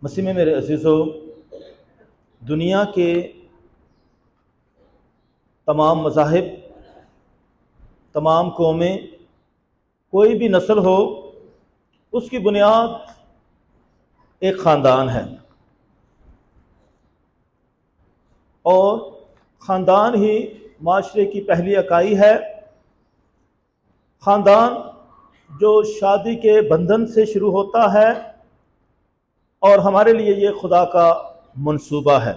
مسیح میں میرے عزیزو، دنیا کے تمام مذاہب، تمام قومیں، کوئی بھی نسل ہو، اس کی بنیاد ایک خاندان ہے، اور خاندان ہی معاشرے کی پہلی اکائی ہے۔ خاندان جو شادی کے بندھن سے شروع ہوتا ہے، اور ہمارے لیے یہ خدا کا منصوبہ ہے۔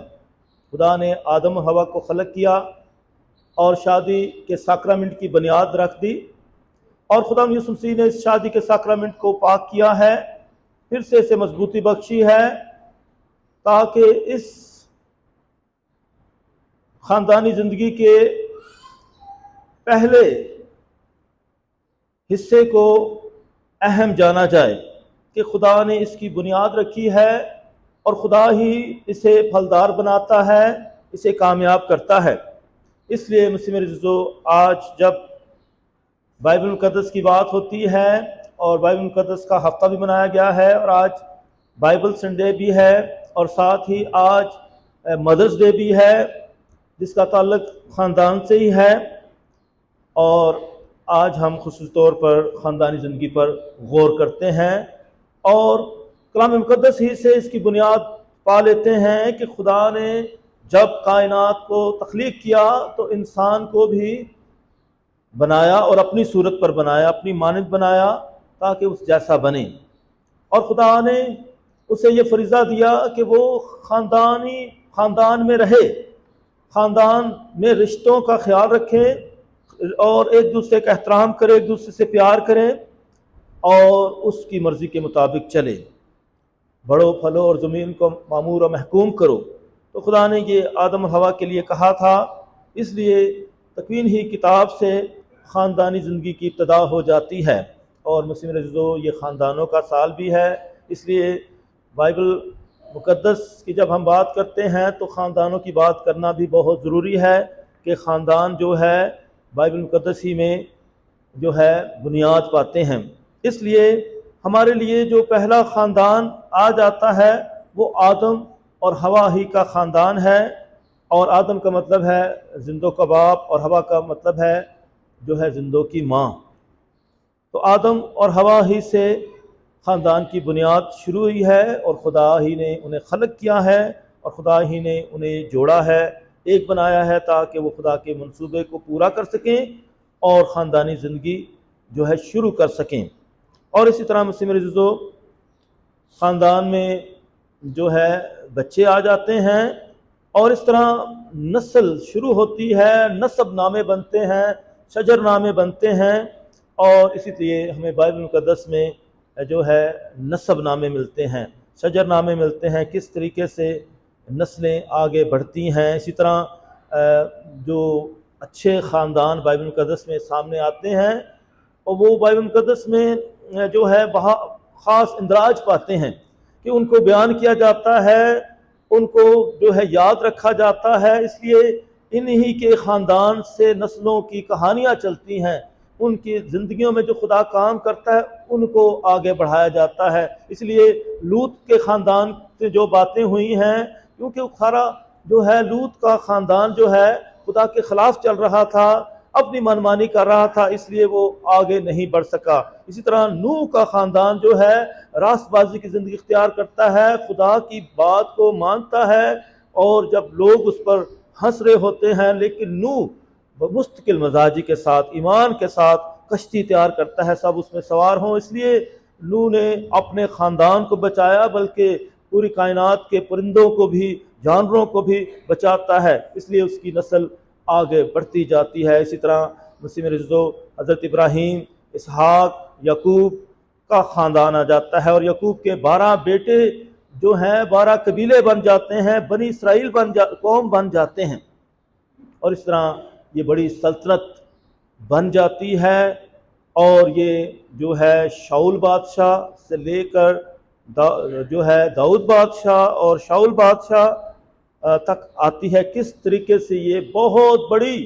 خدا نے آدم و حوا کو خلق کیا اور شادی کے ساکرامنٹ کی بنیاد رکھ دی، اور خدا یسوع مسیح نے اس شادی کے ساکرامنٹ کو پاک کیا ہے، پھر سے اسے مضبوطی بخشی ہے، تاکہ اس خاندانی زندگی کے پہلے حصے کو اہم جانا جائے کہ خدا نے اس کی بنیاد رکھی ہے، اور خدا ہی اسے پھلدار بناتا ہے، اسے کامیاب کرتا ہے۔ اس لیے مسیح میرے عزیزو، آج جب بائبل مقدس کی بات ہوتی ہے، اور بائبل مقدس کا ہفتہ بھی منایا گیا ہے، اور آج بائبل سنڈے بھی ہے، اور ساتھ ہی آج مدرس ڈے بھی ہے، جس کا تعلق خاندان سے ہی ہے، اور آج ہم خصوصی طور پر خاندانی زندگی پر غور کرتے ہیں، اور کلام مقدس ہی سے اس کی بنیاد پا لیتے ہیں کہ خدا نے جب کائنات کو تخلیق کیا تو انسان کو بھی بنایا، اور اپنی صورت پر بنایا، اپنی مانند بنایا، تاکہ اس جیسا بنے۔ اور خدا نے اسے یہ فریضہ دیا کہ وہ خاندان میں رہے، خاندان میں رشتوں کا خیال رکھے، اور ایک دوسرے کا احترام کرے، ایک دوسرے سے پیار کرے، اور اس کی مرضی کے مطابق چلے۔ بڑھو پھلو اور زمین کو معمور و محکوم کرو، تو خدا نے یہ آدم و حوا کے لیے کہا تھا۔ اس لیے تکوین ہی کتاب سے خاندانی زندگی کی ابتدا ہو جاتی ہے، اور مسیح میرے عزیزو، یہ خاندانوں کا سال بھی ہے۔ اس لیے بائبل مقدس کی جب ہم بات کرتے ہیں تو خاندانوں کی بات کرنا بھی بہت ضروری ہے، کہ خاندان جو ہے بائبل مقدس ہی میں جو ہے بنیاد پاتے ہیں۔ اس لیے ہمارے لیے جو پہلا خاندان آ جاتا ہے وہ آدم اور حوا ہی کا خاندان ہے، اور آدم کا مطلب ہے زندوں کا باپ، اور حوا کا مطلب ہے جو ہے زندوں کی ماں۔ تو آدم اور حوا ہی سے خاندان کی بنیاد شروع ہوئی ہے، اور خدا ہی نے انہیں خلق کیا ہے، اور خدا ہی نے انہیں جوڑا ہے، ایک بنایا ہے، تاکہ وہ خدا کے منصوبے کو پورا کر سکیں اور خاندانی زندگی جو ہے شروع کر سکیں۔ اور اسی طرح مسیح میرے عزیزو، خاندان میں جو ہے بچے آ جاتے ہیں، اور اس طرح نسل شروع ہوتی ہے، نسب نامے بنتے ہیں، شجر نامے بنتے ہیں، اور اسی لیے ہمیں بائبل مقدس میں جو ہے نسب نامے ملتے ہیں، شجر نامے ملتے ہیں، کس طریقے سے نسلیں آگے بڑھتی ہیں۔ اسی طرح جو اچھے خاندان بائبل مقدس میں سامنے آتے ہیں، اور وہ بائبل مقدس میں جو ہے خاص اندراج پاتے ہیں، کہ ان کو بیان کیا جاتا ہے، ان کو جو ہے یاد رکھا جاتا ہے۔ اس لیے انہی کے خاندان سے نسلوں کی کہانیاں چلتی ہیں، ان کی زندگیوں میں جو خدا کام کرتا ہے ان کو آگے بڑھایا جاتا ہے۔ اس لیے لوط کے خاندان سے جو باتیں ہوئی ہیں، کیونکہ سارا جو ہے لوط کا خاندان جو ہے خدا کے خلاف چل رہا تھا، اپنی منمانی کر رہا تھا، اس لیے وہ آگے نہیں بڑھ سکا۔ اسی طرح نوح کا خاندان جو ہے راست بازی کی زندگی اختیار کرتا ہے، خدا کی بات کو مانتا ہے، اور جب لوگ اس پر ہنس رہے ہوتے ہیں، لیکن نوح مستقل مزاجی کے ساتھ، ایمان کے ساتھ کشتی تیار کرتا ہے، سب اس میں سوار ہوں۔ اس لیے نوح نے اپنے خاندان کو بچایا، بلکہ پوری کائنات کے پرندوں کو بھی، جانوروں کو بھی بچاتا ہے، اس لیے اس کی نسل آگے بڑھتی جاتی ہے۔ اسی طرح مسیح میرے عزیزو، حضرت ابراہیم، اسحاق، یعقوب کا خاندان آ جاتا ہے، اور یعقوب کے 12 بیٹے جو ہیں 12 قبیلے بن جاتے ہیں، بنی اسرائیل قوم بن جاتے ہیں، اور اس طرح یہ بڑی سلطنت بن جاتی ہے۔ اور یہ جو ہے شاؤل بادشاہ سے لے کر جو ہے داؤد بادشاہ اور شاؤل بادشاہ تک آتی ہے، کس طریقے سے یہ بہت بڑی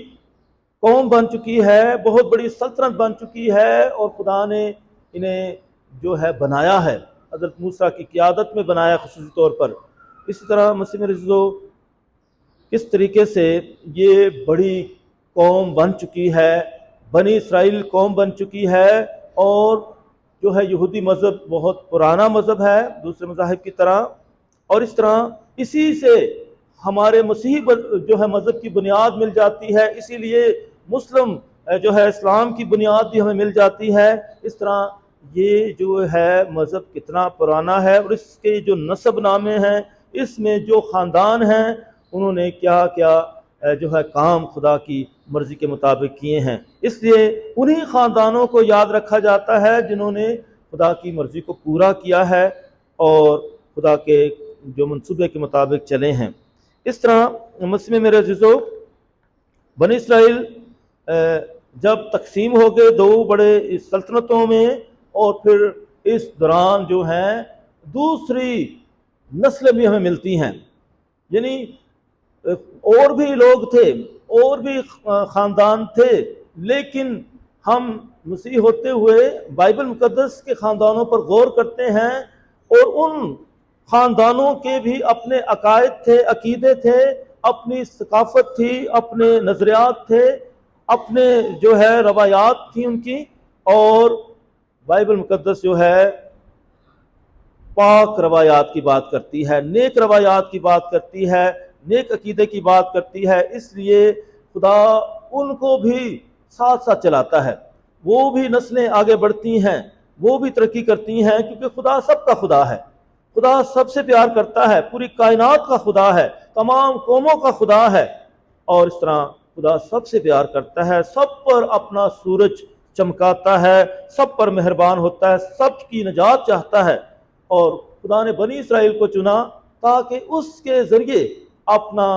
قوم بن چکی ہے، بہت بڑی سلطنت بن چکی ہے، اور خدا نے انہیں جو ہے بنایا ہے۔ حضرت موسیٰ کی قیادت میں بنایا خصوصی طور پر۔ اسی طرح مسیح میں عزیزو کس طریقے سے یہ بڑی قوم بن چکی ہے، بنی اسرائیل قوم بن چکی ہے، اور جو ہے یہودی مذہب بہت پرانا مذہب ہے دوسرے مذاہب کی طرح، اور اس طرح اسی سے ہمارے مسیحی جو ہے مذہب کی بنیاد مل جاتی ہے، اسی لیے مسلم جو ہے اسلام کی بنیاد بھی ہمیں مل جاتی ہے۔ اس طرح یہ جو ہے مذہب کتنا پرانا ہے، اور اس کے جو نسب نامے ہیں، اس میں جو خاندان ہیں، انہوں نے کیا کیا جو ہے کام خدا کی مرضی کے مطابق کیے ہیں۔ اس لیے انہی خاندانوں کو یاد رکھا جاتا ہے جنہوں نے خدا کی مرضی کو پورا کیا ہے اور خدا کے جو منصوبے کے مطابق چلے ہیں۔ اس طرح مسیح میں میرے عزیزو بنی اسرائیل جب تقسیم ہو گئے دو بڑے سلطنتوں میں، اور پھر اس دوران جو ہیں دوسری نسلیں بھی ہمیں ملتی ہیں، یعنی اور بھی لوگ تھے، اور بھی خاندان تھے، لیکن ہم مسیح ہوتے ہوئے بائبل مقدس کے خاندانوں پر غور کرتے ہیں، اور ان خاندانوں کے بھی اپنے عقائد تھے، عقیدے تھے، اپنی ثقافت تھی، اپنے نظریات تھے، اپنے جو ہے روایات تھیں ان کی، اور بائبل مقدس جو ہے پاک روایات کی بات کرتی ہے، نیک روایات کی بات کرتی ہے، نیک عقیدے کی بات کرتی ہے۔ اس لیے خدا ان کو بھی ساتھ ساتھ چلاتا ہے، وہ بھی نسلیں آگے بڑھتی ہیں، وہ بھی ترقی کرتی ہیں، کیونکہ خدا سب کا خدا ہے، خدا سب سے پیار کرتا ہے، پوری کائنات کا خدا ہے، تمام قوموں کا خدا ہے، اور اس طرح خدا سب سے پیار کرتا ہے، سب پر اپنا سورج چمکاتا ہے، سب پر مہربان ہوتا ہے، سب کی نجات چاہتا ہے، اور خدا نے بنی اسرائیل کو چنا تاکہ اس کے ذریعے اپنا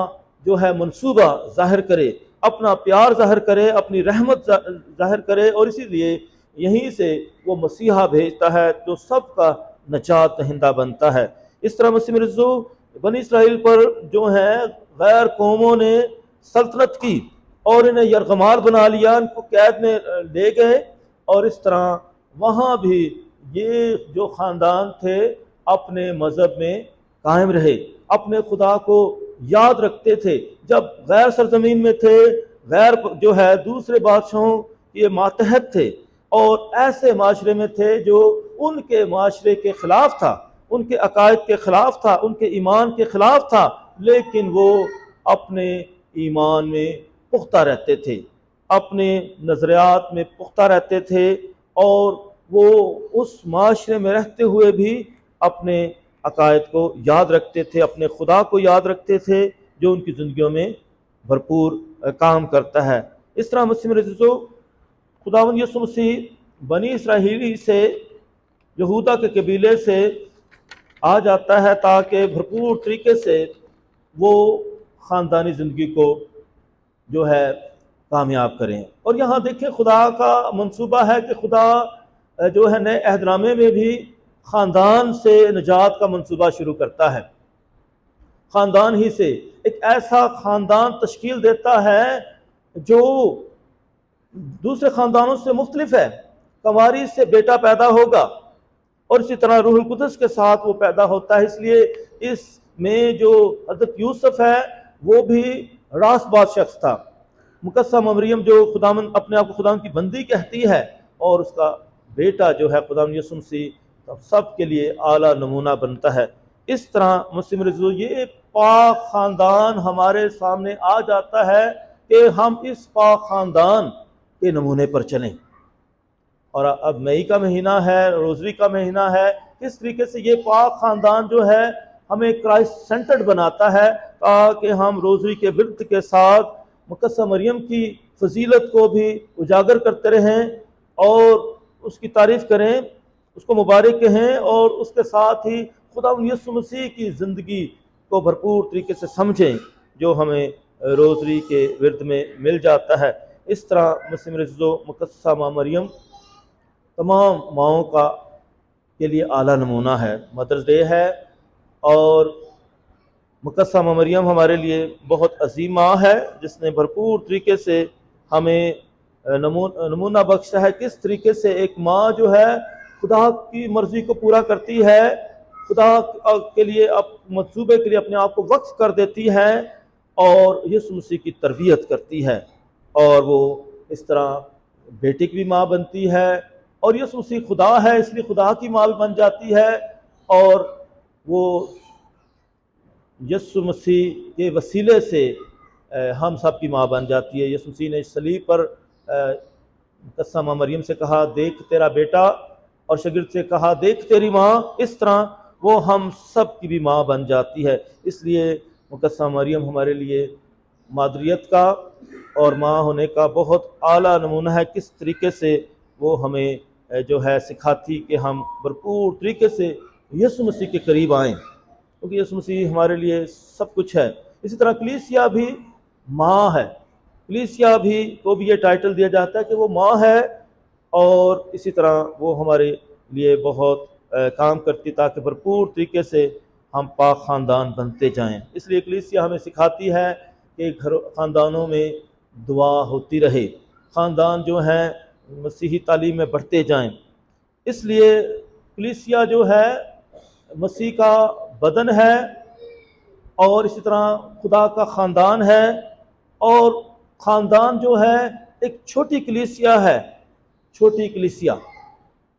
جو ہے منصوبہ ظاہر کرے، اپنا پیار ظاہر کرے، اپنی رحمت ظاہر کرے، اور اسی لیے یہیں سے وہ مسیحا بھیجتا ہے جو سب کا نجات دہندہ بنتا ہے۔ اس طرح مسیح مرزو بنی اسرائیل پر جو ہیں غیر قوموں نے سلطنت کی اور انہیں یرغمال بنا لیا، ان کو قید میں لے گئے، اور اس طرح وہاں بھی یہ جو خاندان تھے اپنے مذہب میں قائم رہے، اپنے خدا کو یاد رکھتے تھے۔ جب غیر سرزمین میں تھے، غیر جو ہے دوسرے بادشاہوں کے ماتحت تھے، اور ایسے معاشرے میں تھے جو ان کے معاشرے کے خلاف تھا، ان کے عقائد کے خلاف تھا، ان کے ایمان کے خلاف تھا، لیکن وہ اپنے ایمان میں پختہ رہتے تھے، اپنے نظریات میں پختہ رہتے تھے، اور وہ اس معاشرے میں رہتے ہوئے بھی اپنے عقائد کو یاد رکھتے تھے، اپنے خدا کو یاد رکھتے تھے جو ان کی زندگیوں میں بھرپور کام کرتا ہے۔ اس طرح مسیح میرے عزیزو خداوند یسوع مسیح بنی اسرائیلی سے، یہودا کے قبیلے سے آ جاتا ہے تاکہ بھرپور طریقے سے وہ خاندانی زندگی کو جو ہے کامیاب کریں۔ اور یہاں دیکھیں خدا کا منصوبہ ہے کہ خدا جو ہے نئے عہد نامے میں بھی خاندان سے نجات کا منصوبہ شروع کرتا ہے، خاندان ہی سے ایک ایسا خاندان تشکیل دیتا ہے جو دوسرے خاندانوں سے مختلف ہے۔ کنواری سے بیٹا پیدا ہوگا، اور اسی طرح روح القدس کے ساتھ وہ پیدا ہوتا ہے، اس لیے اس میں جو حضرت یوسف ہے وہ بھی راست باز شخص تھا، مقدسہ مریم جو خداوند اپنے آپ کو خداوند کی بندی کہتی ہے، اور اس کا بیٹا جو ہے خداوند یسوع مسیح سب کے لیے اعلیٰ نمونہ بنتا ہے۔ اس طرح مسلم رضو یہ پاک خاندان ہمارے سامنے آ جاتا ہے کہ ہم اس پاک خاندان کے نمونے پر چلیں۔ اور اب مئی کا مہینہ ہے، روزری کا مہینہ ہے، کس طریقے سے یہ پاک خاندان جو ہے ہمیں کرائسٹ سینٹرڈ بناتا ہے تاکہ ہم روزری کے ورد کے ساتھ مقدسہ مریم کی فضیلت کو بھی اجاگر کرتے رہیں اور اس کی تعریف کریں، اس کو مبارک کہیں، اور اس کے ساتھ ہی خدا یسوع مسیح کی زندگی کو بھرپور طریقے سے سمجھیں جو ہمیں روزری کے ورد میں مل جاتا ہے۔ اس طرح مسیح رضو مقدسہ ماں مریم تمام ماؤں کے لیے اعلیٰ نمونہ ہے، مدرس ڈے ہے، اور مقدسہ ماں مریم ہمارے لیے بہت عظیم ماں ہے جس نے بھرپور طریقے سے ہمیں نمونہ بخشا ہے، کس طریقے سے ایک ماں جو ہے خدا کی مرضی کو پورا کرتی ہے، خدا کے لیے منصوبے کے لیے اپنے آپ کو وقف کر دیتی ہے اور یسوع مسیح کی تربیت کرتی ہے، اور وہ اس طرح بیٹے کی بھی ماں بنتی ہے، اور یسوع مسیح خدا ہے اس لیے خدا کی ماں بھی بن جاتی ہے، اور وہ یسوع مسیح کے وسیلے سے ہم سب کی ماں بن جاتی ہے۔ یسوع مسیح نے صلیب پر مقدسہ مریم سے کہا دیکھ تیرا بیٹا، اور شاگرد سے کہا دیکھ تیری ماں، اس طرح وہ ہم سب کی بھی ماں بن جاتی ہے۔ اس لیے مقدسہ مریم ہمارے لیے مادریت کا اور ماں ہونے کا بہت اعلیٰ نمونہ ہے، کس طریقے سے وہ ہمیں جو ہے سکھاتی کہ ہم بھرپور طریقے سے یسوع مسیح کے قریب آئیں، کیونکہ یسوع مسیح ہمارے لیے سب کچھ ہے۔ اسی طرح کلیسیا بھی ماں ہے، کلیسیا بھی کو بھی یہ ٹائٹل دیا جاتا ہے کہ وہ ماں ہے، اور اسی طرح وہ ہمارے لیے بہت کام کرتی تاکہ بھرپور طریقے سے ہم پاک خاندان بنتے جائیں۔ اس لیے کلیسیا ہمیں سکھاتی ہے کہ خاندانوں میں دعا ہوتی رہے، خاندان جو ہیں مسیحی تعلیم میں بڑھتے جائیں۔ اس لیے کلیسیا جو ہے مسیح کا بدن ہے، اور اسی طرح خدا کا خاندان ہے، اور خاندان جو ہے ایک چھوٹی کلیسیا ہے، چھوٹی کلیسیا،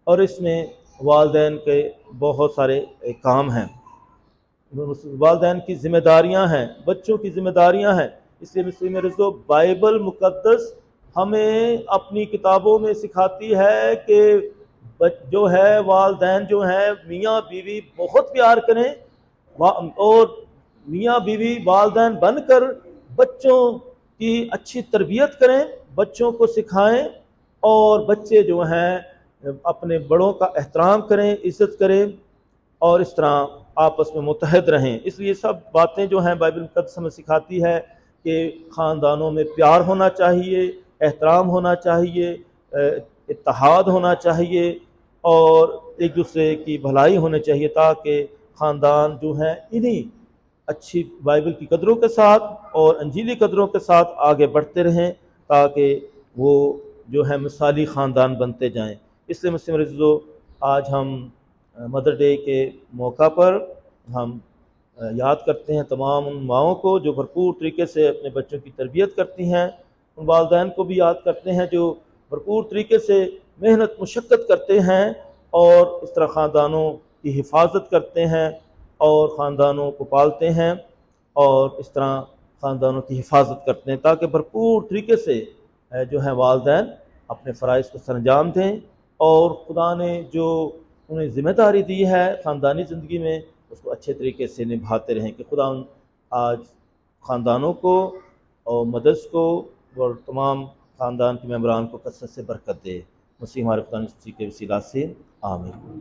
اور اس میں والدین کے بہت سارے کام ہیں، والدین کی ذمہ داریاں ہیں، بچوں کی ذمہ داریاں ہیں۔ اس لیے مسیح میں رضو بائبل مقدس ہمیں اپنی کتابوں میں سکھاتی ہے کہ جو ہے والدین جو ہیں میاں بیوی بہت پیار کریں، اور میاں بیوی والدین بن کر بچوں کی اچھی تربیت کریں، بچوں کو سکھائیں، اور بچے جو ہیں اپنے بڑوں کا احترام کریں، عزت کریں، اور اس طرح آپس میں متحد رہیں۔ اس لیے سب باتیں جو ہیں بائبل مقدس ہمیں سکھاتی ہے کہ خاندانوں میں پیار ہونا چاہیے، احترام ہونا چاہیے، اتحاد ہونا چاہیے، اور ایک دوسرے کی بھلائی ہونی چاہیے، تاکہ خاندان جو ہیں انہی اچھی بائبل کی قدروں کے ساتھ اور انجیلی قدروں کے ساتھ آگے بڑھتے رہیں، تاکہ وہ جو ہے مثالی خاندان بنتے جائیں۔ اس لیے مسلم عزیزو، آج ہم مدر ڈے کے موقع پر ہم یاد کرتے ہیں تمام ان ماؤں کو جو بھرپور طریقے سے اپنے بچوں کی تربیت کرتی ہیں، ان والدین کو بھی یاد کرتے ہیں جو بھرپور طریقے سے محنت مشقت کرتے ہیں اور اس طرح خاندانوں کی حفاظت کرتے ہیں اور خاندانوں کو پالتے ہیں، اور اس طرح خاندانوں کی حفاظت کرتے ہیں، تاکہ بھرپور طریقے سے جو ہے والدین اپنے فرائض کو سرانجام دیں، اور خدا نے جو انہیں ذمہ داری دی ہے خاندانی زندگی میں اس کو اچھے طریقے سے نبھاتے رہیں، کہ خدا آج خاندانوں کو اور مدرس کو اور تمام خاندان کے ممبران کو کثرت سے برکت دے۔ مسیح ہمارے خدا مسیح کے وسیلہ سے آمین۔